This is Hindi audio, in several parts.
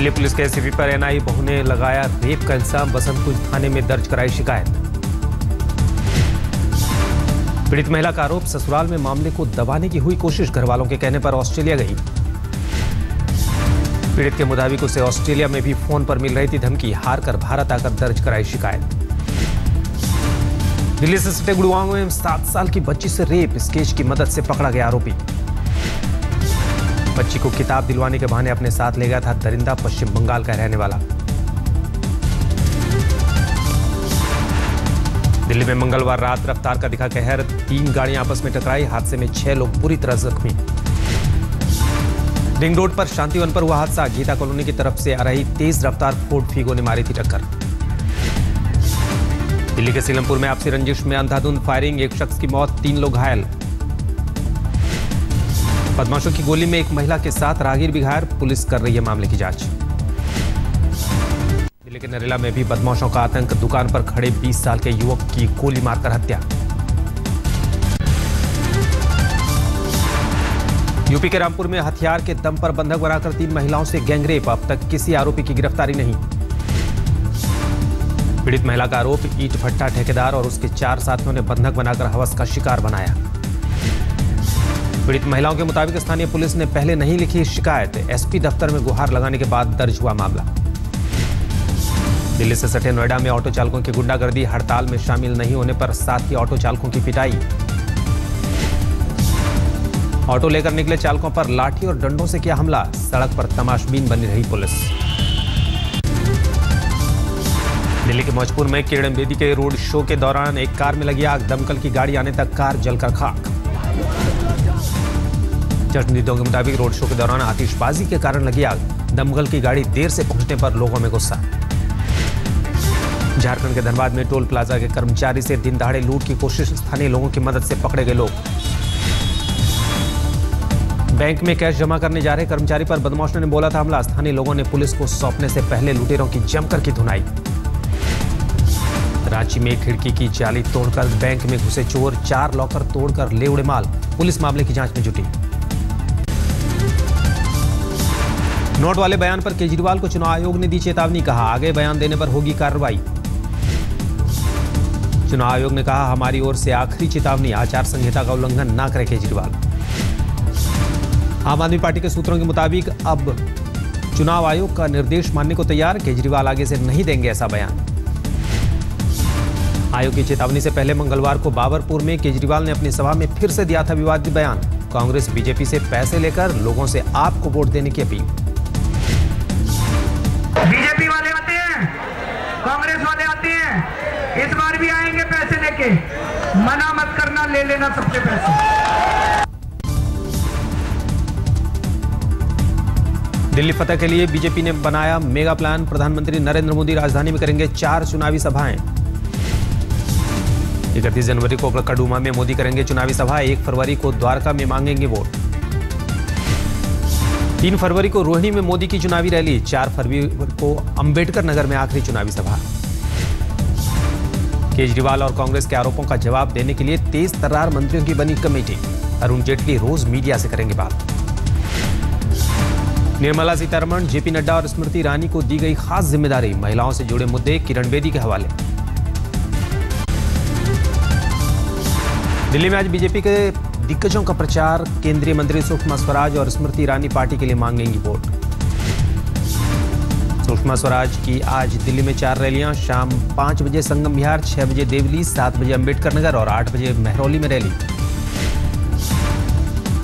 दिल्ली पुलिस के एसीपी पर एनआई बहू ने लगाया रेप का इल्जाम, बसंतकुंज थाने में दर्ज कराई शिकायत। पीड़ित महिला का आरोप, ससुराल में मामले को दबाने की हुई कोशिश, घरवालों के कहने पर ऑस्ट्रेलिया गई। पीड़ित के मुताबिक उसे ऑस्ट्रेलिया में भी फोन पर मिल रही थी धमकी, हार कर भारत आकर दर्ज कराई शिकायत। दिल्ली से सटे गुड़गांव में 7 साल की बच्ची से रेप, स्केच की मदद से पकड़ा गया आरोपी। बच्ची को किताब दिलवाने के बहाने अपने साथ ले गया था दरिंदा, पश्चिम बंगाल का रहने वाला। दिल्ली में मंगलवार रात रफ्तार का दिखा कहर, 3 गाड़ियां आपस में टकराई, हादसे में 6 लोग बुरी तरह जख्मी। रिंग रोड पर शांतिवन पर हुआ हादसा, गीता कॉलोनी की तरफ से आ रही तेज रफ्तार फोर्ड फीगो ने मारी थी टक्कर। दिल्ली के सीलमपुर में आपसी रंजिश में अंधाधुंध फायरिंग, 1 शख्स की मौत, 3 लोग घायल। बदमाशों की गोली में एक महिला के साथ राहगीर भी घायल, पुलिस कर रही है मामले की जांच। दिल्ली के नरेला में भी बदमाशों का आतंक, दुकान पर खड़े 20 साल के युवक की गोली मारकर हत्या। यूपी के रामपुर में हथियार के दम पर बंधक बनाकर 3 महिलाओं से गैंगरेप, अब तक किसी आरोपी की गिरफ्तारी नहीं। पीड़ित महिला का आरोप, ईंट भट्टा ठेकेदार और उसके 4 साथियों ने बंधक बनाकर हवस का शिकार बनाया। पीड़ित महिलाओं के मुताबिक स्थानीय पुलिस ने पहले नहीं लिखी शिकायत, एसपी दफ्तर में गुहार लगाने के बाद दर्ज हुआ मामला। दिल्ली से सटे नोएडा में ऑटो चालकों की गुंडागर्दी, हड़ताल में शामिल नहीं होने पर साथी ऑटो चालकों की पिटाई। ऑटो लेकर निकले चालकों पर लाठी और डंडों से किया हमला, सड़क पर तमाशबीन बनी रही पुलिस। दिल्ली के मौजपुर में किरण बेदी के रोड शो के दौरान एक कार में लगी आग, दमकल की गाड़ी आने तक कार जलकर खाक। चश्मदीदों के मुताबिक रोड शो के दौरान आतिशबाजी के कारण लगी आग, दमकल की गाड़ी देर से पहुंचने पर लोगों में गुस्सा। झारखंड के धनबाद में टोल प्लाजा के कर्मचारी से दिन दहाड़े लूट की कोशिश, स्थानीय लोगों की मदद से पकड़े गए लोग। बैंक में कैश जमा करने जा रहे कर्मचारी पर बदमाशों ने बोला था हमला, स्थानीय लोगों ने पुलिस को सौंपने से पहले लुटेरों की जमकर की धुनाई। रांची में खिड़की की जाली तोड़कर बैंक में घुसे चोर, 4 लॉकर तोड़कर ले उड़े माल, पुलिस मामले की जांच में जुटी। नोट वाले बयान पर केजरीवाल को चुनाव आयोग ने दी चेतावनी, कहा आगे बयान देने पर होगी कार्रवाई। चुनाव आयोग ने कहा हमारी ओर से आखिरी चेतावनी, आचार संहिता का उल्लंघन ना करे केजरीवाल। आम आदमी पार्टी के सूत्रों के मुताबिक अब चुनाव आयोग का निर्देश मानने को तैयार, केजरीवाल आगे से नहीं देंगे ऐसा बयान। आयोग की चेतावनी से पहले मंगलवार को बाबरपुर में केजरीवाल ने अपनी सभा में फिर से दिया था विवादित बयान, कांग्रेस बीजेपी से पैसे लेकर लोगों से आपको वोट देने की अपील। बीजेपी वाले आते हैं, कांग्रेस वाले आते हैं, इस बार भी आएंगे पैसे लेके, मना मत करना, ले लेना सबसे पैसे। दिल्ली फतह के लिए बीजेपी ने बनाया मेगा प्लान, प्रधानमंत्री नरेंद्र मोदी राजधानी में करेंगे 4 चुनावी सभाएं। 31 जनवरी को कड़ूमा में मोदी करेंगे चुनावी सभा, 1 फरवरी को द्वारका में मांगेंगे वोट। 3 फरवरी को रोहिणी में मोदी की चुनावी रैली, 4 फरवरी को अंबेडकर नगर में आखिरी चुनावी सभा। केजरीवाल और कांग्रेस के आरोपों का जवाब देने के लिए तेज तर्रार मंत्रियों की बनी कमेटी, अरुण जेटली रोज मीडिया से करेंगे बात। निर्मला सीतारमण, जेपी नड्डा और स्मृति ईरानी को दी गई खास जिम्मेदारी, महिलाओं से जुड़े मुद्दे किरण बेदी के हवाले। दिल्ली में आज बीजेपी के दिग्गजों का प्रचार, केंद्रीय मंत्री सुषमा स्वराज और स्मृति ईरानी पार्टी के लिए मांगेंगी वोट। सुषमा स्वराज की आज दिल्ली में 4 रैलियां, शाम 5 बजे संगम विहार, 6 बजे देवली, 7 बजे अंबेडकर नगर और 8 बजे महरौली में रैली।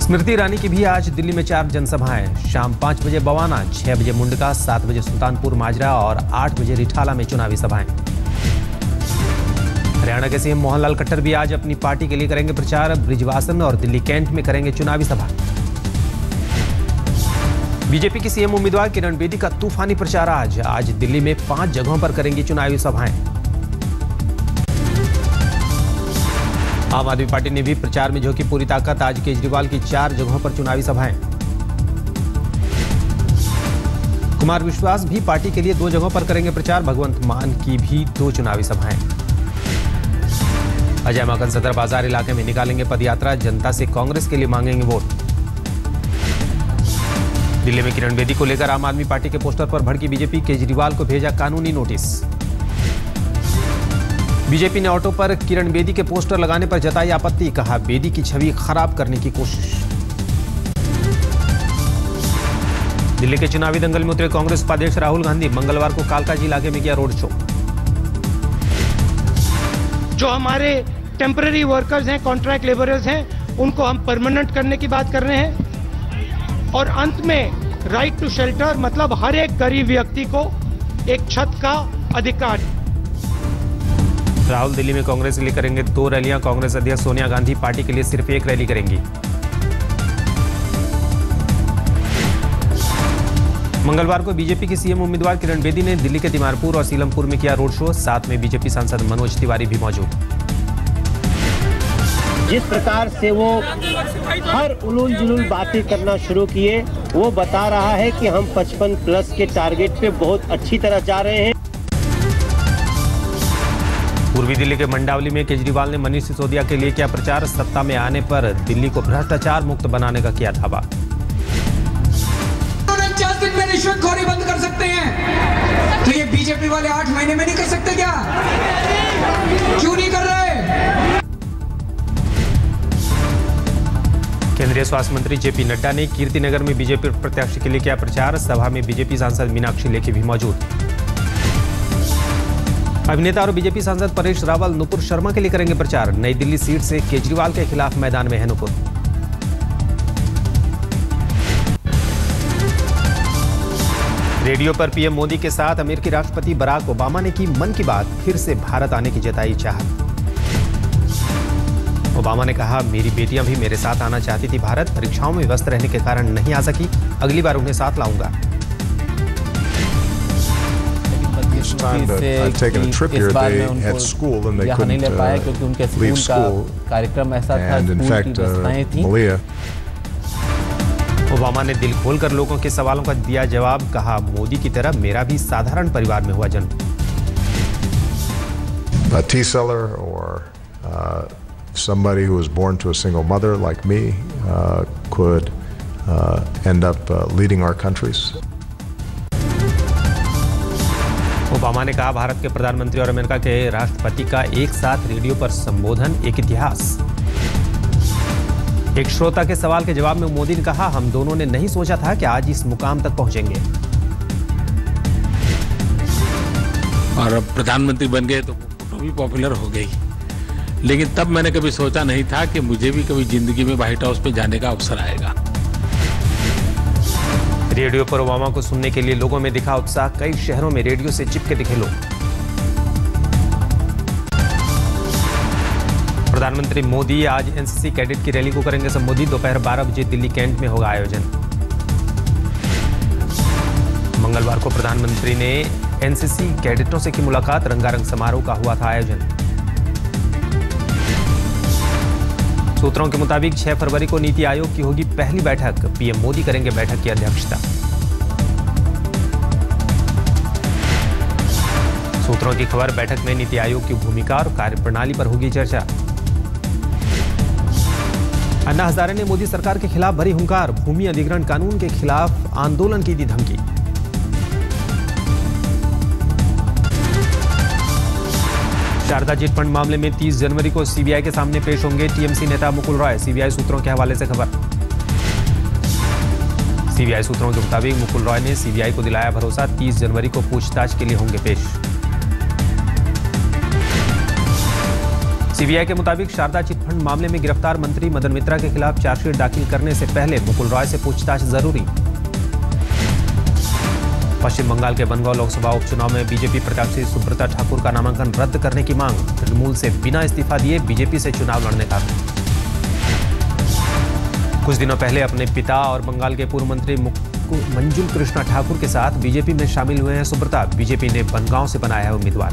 स्मृति ईरानी की भी आज दिल्ली में 4 जनसभाएं, शाम 5 बजे बवाना, 6 बजे मुंडका, 7 बजे सुल्तानपुर माजरा और 8 बजे रिठाला में चुनावी सभाएं। हरियाणा के सीएम मोहनलाल खट्टर भी आज अपनी पार्टी के लिए करेंगे प्रचार, ब्रिजवासन और दिल्ली कैंट में करेंगे चुनावी सभा। बीजेपी की सीएम उम्मीदवार किरण बेदी का तूफानी प्रचार आज दिल्ली में 5 जगहों पर करेंगी चुनावी सभाएं। आम आदमी पार्टी ने भी प्रचार में झोंकी पूरी ताकत, आज केजरीवाल की 4 जगहों पर चुनावी सभाएं। कुमार विश्वास भी पार्टी के लिए 2 जगहों पर करेंगे प्रचार, भगवंत मान की भी 2 चुनावी सभाएं। अजय माकन सदर बाजार इलाके में निकालेंगे पदयात्रा, जनता से कांग्रेस के लिए मांगेंगे वोट। दिल्ली में किरण बेदी को लेकर आम आदमी पार्टी के पोस्टर पर भड़की बीजेपी, केजरीवाल को भेजा कानूनी नोटिस। बीजेपी ने ऑटो पर किरण बेदी के पोस्टर लगाने पर जताई आपत्ति, कहा बेदी की छवि खराब करने की कोशिश। दिल्ली के चुनावी दंगल में उतरे कांग्रेस उपाध्यक्ष राहुल गांधी, मंगलवार को कालकाजी इलाके में किया रोड शो। जो हमारे टेम्पररी वर्कर्स हैं, कॉन्ट्रैक्ट लेबरर्स हैं, उनको हम परमानेंट करने की बात कर रहे हैं। और अंत में राइट टू शेल्टर, मतलब हर एक गरीब व्यक्ति को एक छत का अधिकार। राहुल दिल्ली में कांग्रेस के लिए करेंगे 2 रैलियां। कांग्रेस अध्यक्ष सोनिया गांधी पार्टी के लिए सिर्फ 1 रैली करेंगी। मंगलवार को बीजेपी की सीएम उम्मीदवार किरण बेदी ने दिल्ली के तिमारपुर और सीलमपुर में किया रोड शो। साथ में बीजेपी सांसद मनोज तिवारी भी मौजूद। जिस प्रकार से वो हर उलूल जुलूल बातें करना शुरू किए, वो बता रहा है कि हम 55+ के टारगेट पे बहुत अच्छी तरह जा रहे हैं। पूर्वी दिल्ली के मंडावली में केजरीवाल ने मनीष सिसोदिया के लिए किया प्रचार। सत्ता में आने पर दिल्ली को भ्रष्टाचार मुक्त बनाने का किया दावा। 49 दिन में रिश्वतखोरी बंद कर सकते हैं, तो ये बीजेपी वाले 8 महीने में नहीं कर सकते क्या? क्यों नहीं कर रहे? केंद्रीय स्वास्थ्य मंत्री जेपी नड्डा ने कीर्तिनगर में बीजेपी प्रत्याशी के लिए किया प्रचार। सभा में बीजेपी सांसद मीनाक्षी लेखी भी मौजूद। अभिनेता और बीजेपी सांसद परेश रावल नुपुर शर्मा के लिए करेंगे प्रचार। नई दिल्ली सीट से केजरीवाल के खिलाफ मैदान में है नुपुर। रेडियो पर पीएम मोदी के साथ अमेरिकी राष्ट्रपति बराक ओबामा ने की मन की बात, फिर से भारत आने की जताई चाहत। ओबामा ने कहा, मेरी बेटियां भी मेरे साथ आना चाहती थी भारत, परीक्षाओं में व्यस्त रहने के कारण नहीं आ सकी, अगली बार उन्हें साथ लाऊंगा। I've taken a trip here. They had school and they couldn't leave school. And in fact, Malia. Obama ने दिल खोलकर लोगों के सवालों का दिया जवाब। कहा, मोदी की तरह मेरा भी साधारण परिवार में हुआ जन्म। A tea seller or somebody who was born to a single mother like me could end up leading our countries. Obama ने कहा, भारत के प्रधानमंत्री और अमेरिका के राष्ट्रपति का एक साथ रेडियो पर संबोधन एक इतिहास। एक श्रोता के सवाल के जवाब में मोदी ने कहा, हम दोनों ने नहीं सोचा था कि आज इस मुकाम तक पहुंचेंगे। और अब प्रधानमंत्री बन गए तो फोटो भी पॉपुलर हो गई, लेकिन तब मैंने कभी सोचा नहीं था कि मुझे भी कभी जिंदगी में व्हाइट हाउस पे जाने का अवसर आएगा। रेडियो पर ओबामा को सुनने के लिए लोगों में दिखा उत्साह। कई शहरों में रेडियो से चिपके दिखे लोग। प्रधानमंत्री मोदी आज एनसीसी कैडेट की रैली को करेंगे संबोधित। दोपहर 12 बजे दिल्ली कैंट में होगा आयोजन। मंगलवार को प्रधानमंत्री ने एनसीसी कैडेटों से की मुलाकात। रंगारंग समारोह का हुआ था आयोजन। सूत्रों के मुताबिक 6 फरवरी को नीति आयोग की होगी पहली बैठक। पीएम मोदी करेंगे बैठक की अध्यक्षता। सूत्रों की खबर, बैठक में नीति आयोग की भूमिका और कार्यप्रणाली पर होगी चर्चा। अन्ना हजारे ने मोदी सरकार के खिलाफ भरी हुंकार। भूमि अधिग्रहण कानून के खिलाफ आंदोलन की दी धमकी। शारदा चिटफंड मामले में 30 जनवरी को सीबीआई के सामने पेश होंगे टीएमसी नेता मुकुल रॉय। सीबीआई सूत्रों के हवाले से खबर। सीबीआई सूत्रों के मुताबिक मुकुल रॉय ने सीबीआई को दिलाया भरोसा, 30 जनवरी को पूछताछ के लिए होंगे पेश। सीबीआई के मुताबिक शारदा चिटफंड मामले में गिरफ्तार मंत्री मदन मित्रा के खिलाफ चार्जशीट दाखिल करने से पहले मुकुल रॉय से पूछताछ जरूरी। पश्चिम बंगाल के बनगांव लोकसभा उपचुनाव में बीजेपी प्रत्याशी सुब्रता ठाकुर का नामांकन रद्द करने की मांग। तृणमूल से बिना इस्तीफा दिए बीजेपी से चुनाव लड़ने का। कुछ दिनों पहले अपने पिता और बंगाल के पूर्व मंत्री मंजुल कृष्णा ठाकुर के साथ बीजेपी में शामिल हुए हैं सुब्रता। बीजेपी ने बनगांव से बनाया है उम्मीदवार।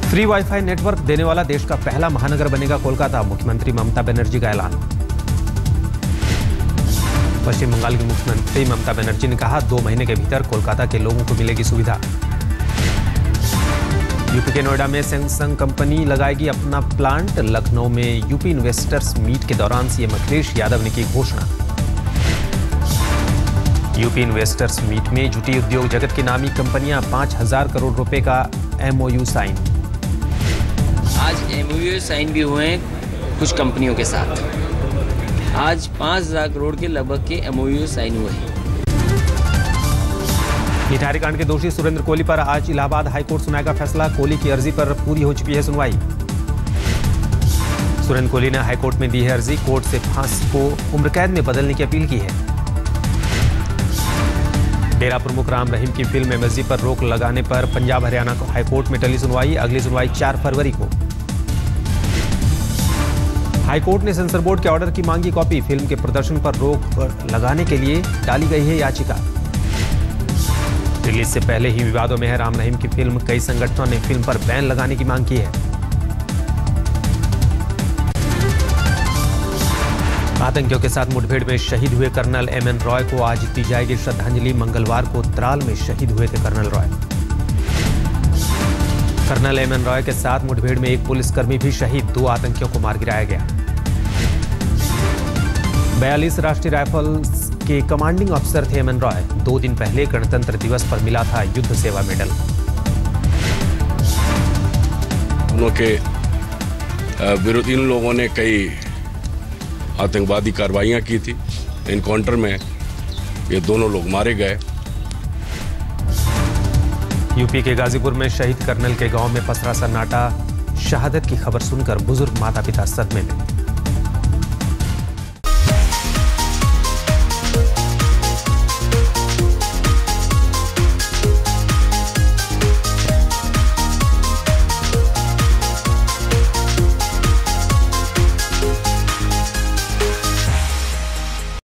फ्री वाईफाई नेटवर्क देने वाला देश का पहला महानगर बनेगा कोलकाता। मुख्यमंत्री ममता बनर्जी का ऐलान। पश्चिम बंगाल की मुख्यमंत्री ममता बनर्जी ने कहा, 2 महीने के भीतर कोलकाता के लोगों को मिलेगी सुविधा। यूपी के नोएडा में सैमसंग कंपनी लगाएगी अपना प्लांट। लखनऊ में यूपी इन्वेस्टर्स मीट के दौरान सीएम अखिलेश यादव ने की घोषणा। यूपी इन्वेस्टर्स मीट में जुटी उद्योग जगत की नामी कंपनियां। 5,000 करोड़ रुपए का एमओयू साइन। आज एमओयू साइन भी हुए हैं कुछ कंपनियों के साथ। आज 5,000 करोड़ के लगभग के एमओयू साइन हुए हैं। निठारी कांड के दोषी सुरेंद्र कोहली पर आज इलाहाबाद हाईकोर्ट सुनाएगा फैसला। कोहली की अर्जी पर पूरी हो चुकी है सुनवाई। सुरेंद्र कोहली ने हाईकोर्ट में दी है अर्जी। कोर्ट से फांसी को उम्र कैद में बदलने की अपील की है। डेरा प्रमुख राम रहीम की फिल्म एमएसजी पर रोक लगाने पर पंजाब हरियाणा को हाईकोर्ट में टली सुनवाई। अगली सुनवाई 4 फरवरी को। हाईकोर्ट ने सेंसर बोर्ड के ऑर्डर की मांगी कॉपी। फिल्म के प्रदर्शन पर रोक लगाने के लिए डाली गई है याचिका। रिलीज से पहले ही विवादों में है राम रहीम की फिल्म। कई संगठनों ने फिल्म पर बैन लगाने की मांग की है। आतंकियों के साथ मुठभेड़ में शहीद हुए कर्नल एमएन रॉय को आज दी जाएगी श्रद्धांजलि। मंगलवार को त्राल में शहीद हुए थे colonel Roy. Colonel MN Roy के साथ मुठभेड़ में एक पुलिसकर्मी भी शहीद। 2 आतंकियों को मार गिराया गया। 42 राष्ट्रीय राइफल्स के कमांडिंग अफसर थे एमएन रॉय। 2 दिन पहले गणतंत्र दिवस पर मिला था युद्ध सेवा मेडल। उनके विरोधी लोगों ने कई आतंकवादी कार्रवाइयां की थी। एनकाउंटर में ये दोनों लोग मारे गए। यूपी के गाजीपुर में शहीद कर्नल के गांव में पसरा सन्नाटा। शहादत की खबर सुनकर बुजुर्ग माता पिता सदमे में।